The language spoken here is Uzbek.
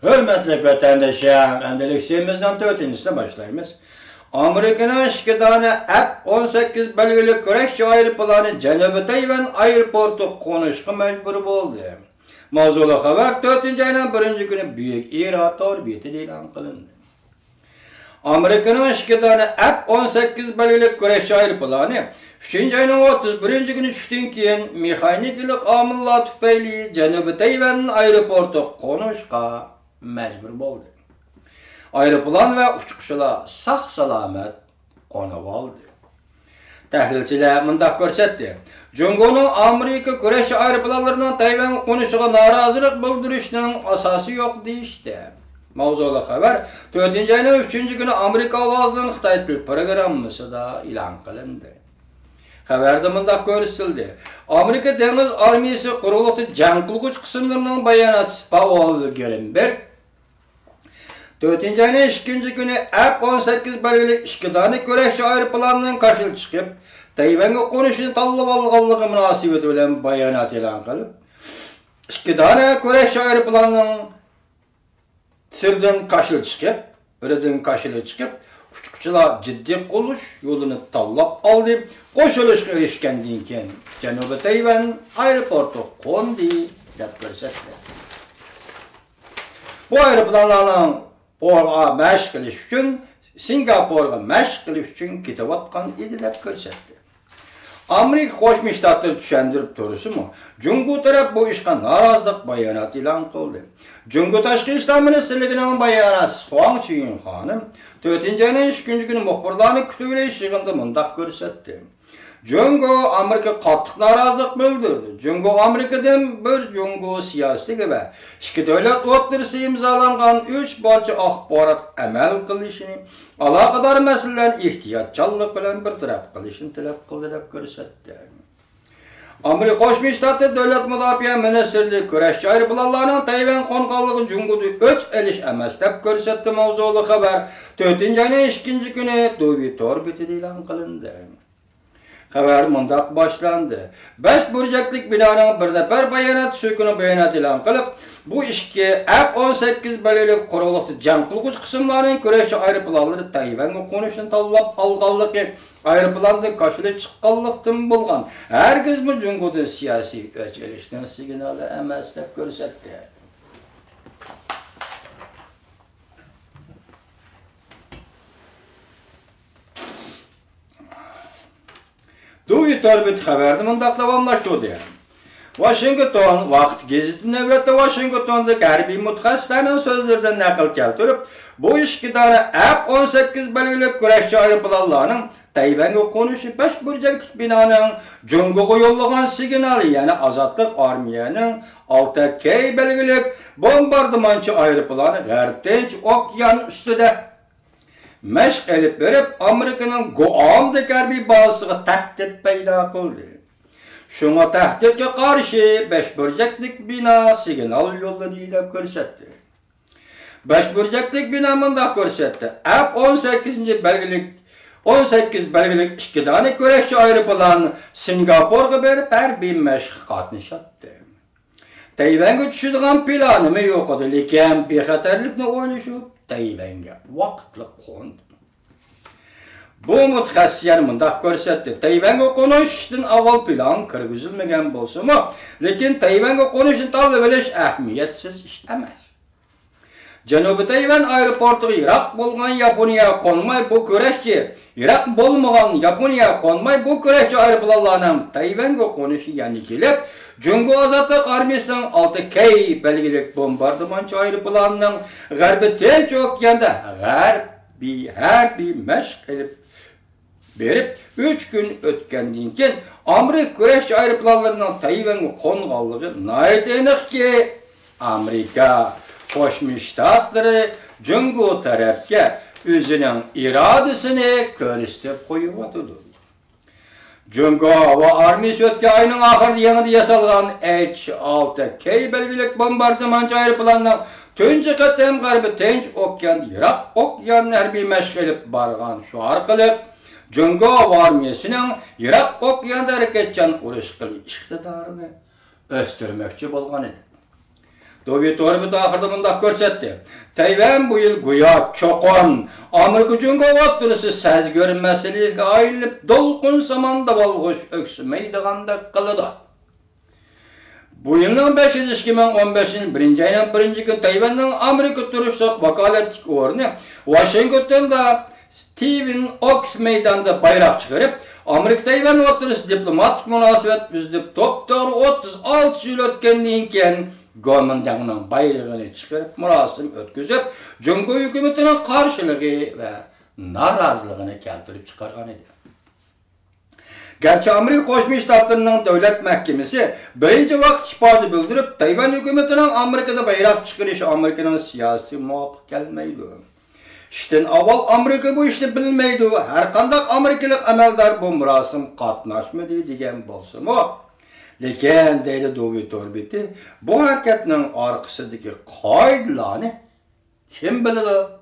Hürmetli vatandaşlar, endeleksiyemizden 4. başlayımız. Amerika'nın 2 tane F-18 belgeli güreşçi aeroplanı Cenubi Tayvan aeroportu konuşqa mecbur oldu. Mavzulu haber 4. ayının 1. günü büyük İrat orbiti ilan kılındı. Amerika'nın 2 tane F-18 belgeli güreşçi aeroplanı 3. ayının 31. günü düştüğün keyin mexaniklik amillar tüpeyli Cenubi Tayvan aeroportu konuşqa mecbur oldu. Aeroplan ve uçuşçular sağ salamet qonup aldı. Tahlilçiler mındaq görsetdi. Jungo'nun Amerika güreşçi aeroplanlarından Tayvan konuşuğa narazılık bildirişinin asası yok deyişdi. Mavzulu haber 4. ayının 3. günü Amerika avazının Xitay dil programması da ilan kılındı. Haberde mındaq görüldü. Amerika Deniz Armiyası kuruluqda jang qilg'uch qismlarining bayonoti Pavel Gerenberg 4. ayının 2. günü F-18 belgili 2 tane güreşçi aeroplanının karşılığı çıkıp Tayvan'a konuşunu tanlap alğanlığı münasibeti bilen bayonot e'lon qilib 2 tane güreşçi aeroplanının sirden karşılığı çıkıp birinden karşılığı çıkıp uçuşçular ciddi qoluş yolunu tanlap aldı. Qo'shilishga erishgandan keyin Janubiy Tayvan aeroportu qo'ndi deb ko'rsatdi. Bu aeroplanlarning Portga mashq qilish uchun Singapurga mashq qilish uchun ketayotgan edi deb ko'rsatdi. Amerika Qo'shma Shtatlar tushuntirib turishimi? Jungo taraf bu ishga norozilik bayonot e'lon qildi. Jungo Tashqi ishlar ministrligining bayonotchisi Huang Chunying xonim 4. ayının 2. günü muxbirlarni kutib olish yig'inida mundaq ko'rsatdi. Jungo Amerika qattiq norozilik bildirdi. Jungo Amerikadan bir Jungo siyosati va ikki davlat o'rtasida imzolangan 3 barcha axborot amal qilishini, aloqador masalalarni ehtiyotkorlik bilan bartaraf qilishni talab qildi deb ko'rsatdi. Amerika Qo'shma Shtatlar Davlat Mudofaa Ministrligi kurashchi aeroplanlarning Tayvan qo'nganligini Jungoda o'ch elish emas deb ko'rsatdi. Mavzuli xabar 4. ayının 2. günü Dovi Torbitida e'lon qilindi. Haber mundaq başlandı. 5 burcaklik binanın bir defa bayonot sökünü bayonot e'lon qilib, bu ishki F-18 belgili quruqliqda jang qilg'uch qismlarning kurashchi aeroplanlari Tayvanga qo'nishni tanlab alganligi aeroplanda qarshilab chiqqanlikdan bo'lgan. Hargizmi Jungoda siyosiy o'ch elishning signali emas deb ko'rsatdi. Dovi Torbit xabarni mundaq davomlashtirdi. Washington vaqt gazeti navbatda Washingtondagi harbiy mutaxassislarning so'zlaridan naql keltirib, bu 2 tane F-18 belgili kurashchi aeroplanlarning Tayvanga qo'nishi 5 burchaklik binoning Jungoga yo'llagan signali, ya'ni Ozodlik armiyaning 6K belgili bombardimonchi aeroplani G'arb Tinch okean ustida mashq elib berib, Amerikaning Guamdagi harbiy bazasiga tahdid paydo qildi. Shunga tahdidga qarshi 5 burchaklik bino signal yo'lladi deb ko'rsatdi. 5 burchaklik bino mundaq ko'rsatdi. F-18 belgilik 18 belgilik 2 tane kurashchi aeroplanni Singapurga berib harbiy mashqqa qatnashatdi. Tayvanga tushadigan planimi yo'q edi, lekin bexatarlikni o'ylashib Tayvanga vaqtli qo'ndi. Bu mutaxassislar mundaq ko'rsatdi. Tayvanga qo'nishdan avval plan kirgizilmagan bo'lsa-mu, lekin Tayvanga qo'nishni tanlab olish ahamiyatsiz ish emas. Janubiy Tayvan aeroportiga Iroq bo'lgan Yaponiya qo'nmay bu kurashchi, Iroq bo'lmagan Yaponiya qo'nmay bu kurashchi aeroplanlarning Tayvanga qo'nishi ya'ni kelib, Jungo Ozodlik armiyasining 6K belgilik bombardimonchi aeroplanining G'arbiy Tinch okeanda harbiy mashq qilib berib 3 kun o'tgandan keyin Amerika kurashchi aeroplanlarining Tayvanga qo'nganligi aniqki Amerika Qo'shma Shtatlari Jungo tarafga o'zining irodasini ko'rsatib qo'yibdi. Jungo va armiyasi o'tgan ayning oxirida yangi yasalgan H-6K belgilik bombardimonchi aeroplanining tunji qatam G'arbiy Tinch okean Iroq okeanini harbiy mashq qilib borgan shu orqali Jungo va armiyasining Iroq okeanida harakatchan urush qilish iqtidorini o'stirmoqchi bo'lgan edi. David Orbit ahırda mundaq görsetdi. Tayvan bu yıl güya çoqon, Amerika Cungo otturisi səz görünməsilik ayılıp dolqun zamanda balğış öksümeydiğanda kılıdı. Bu yılın 5-2015'in 1. ayının 1. gün Tayvan'ın Amerika turuşluq vakaletlik ornu Washington'da Stephen Oaks meydanda bayrak çıkarıp Amerika Tayvan oturisi diplomatik münasebet büzdüp toptor 36 yıl ötkenliğinken Gomendan'ın bayrağını çıkarıp murasim ötküzüp Cungo hükümetinin karşılığı ve narazılığını keltirip çıkargan idi. Gerçi Amerika Koşmuş Ştatlarının Devlet Mahkemesi birinci vakt ifadə bildirip Tayvan hükümetinin Amerika'da bayrak çıkarışı Amerika'nın siyasi muvaffaq gelmeydi. İşten avval Amerika bu işni bilmeydi. Her kandak Amerikalık əməldar bu murasim qatnaşmadı degen bolsun o. Lekin deydi David Orbit bu hareketinin arkasındaki kaydılarını kim bilir?